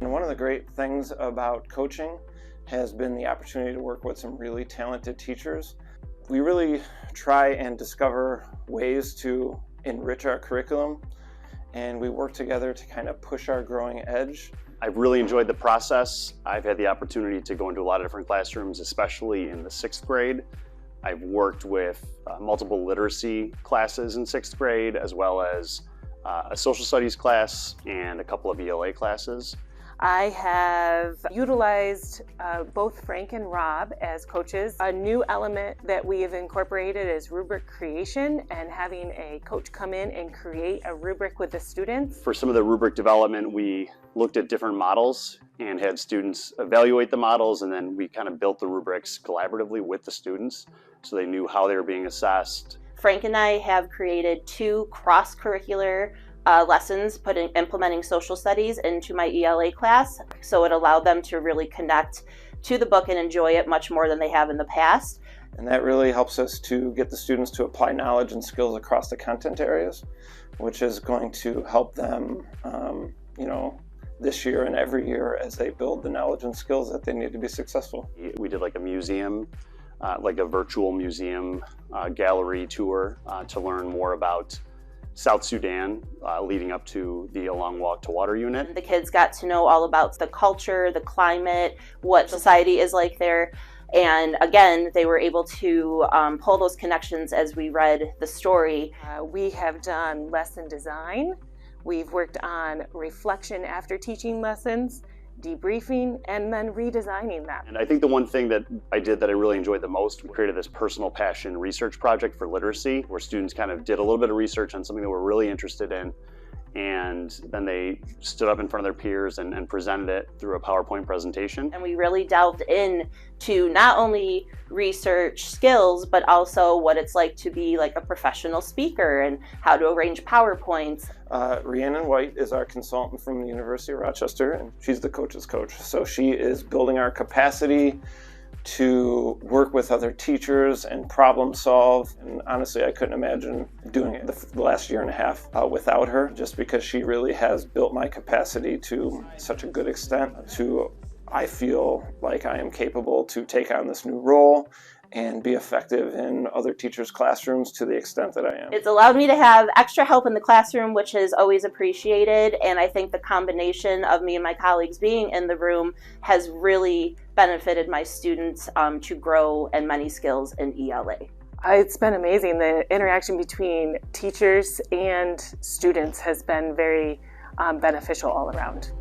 And one of the great things about coaching has been the opportunity to work with some really talented teachers. We really try and discover ways to enrich our curriculum, and we work together to kind of push our growing edge. I've really enjoyed the process. I've had the opportunity to go into a lot of different classrooms, especially in the 6th grade. I've worked with multiple literacy classes in 6th grade, as well as a social studies class and a couple of ELA classes. I have utilized both Frank and Rob as coaches. A new element that we have incorporated is rubric creation and having a coach come in and create a rubric with the students. For some of the rubric development, we looked at different models and had students evaluate the models, and then we kind of built the rubrics collaboratively with the students so they knew how they were being assessed. Frank and I have created 2 cross-curricular lessons implementing social studies into my ELA class, so it allowed them to really connect to the book and enjoy it much more than they have in the past. And that really helps us to get the students to apply knowledge and skills across the content areas, which is going to help them this year and every year as they build the knowledge and skills that they need to be successful. We did like a museum, like a virtual museum gallery tour to learn more about South Sudan leading up to the A Long Walk to Water unit. The kids got to know all about the culture, the climate, what society is like there. And again, they were able to pull those connections as we read the story. We have done lesson design. We've worked on reflection after teaching lessons, debriefing, and then redesigning them. And I think the one thing that I did that I really enjoyed the most, we created this personal passion research project for literacy, where students kind of did a little bit of research on something that we're really interested in, and then they stood up in front of their peers and presented it through a PowerPoint presentation. And we really delved into not only research skills, but also what it's like to be like a professional speaker and how to arrange PowerPoints. Rhiannon White is our consultant from the University of Rochester, and she's the coach's coach. So she is building our capacity to work with other teachers and problem solve. And honestly, I couldn't imagine doing it the last year and a half without her, just because she really has built my capacity to such a good extent I feel like I am capable to take on this new role and be effective in other teachers' classrooms to the extent that I am. It's allowed me to have extra help in the classroom, which is always appreciated, and I think the combination of me and my colleagues being in the room has really benefited my students to grow in many skills in ELA. It's been amazing. The interaction between teachers and students has been very beneficial all around.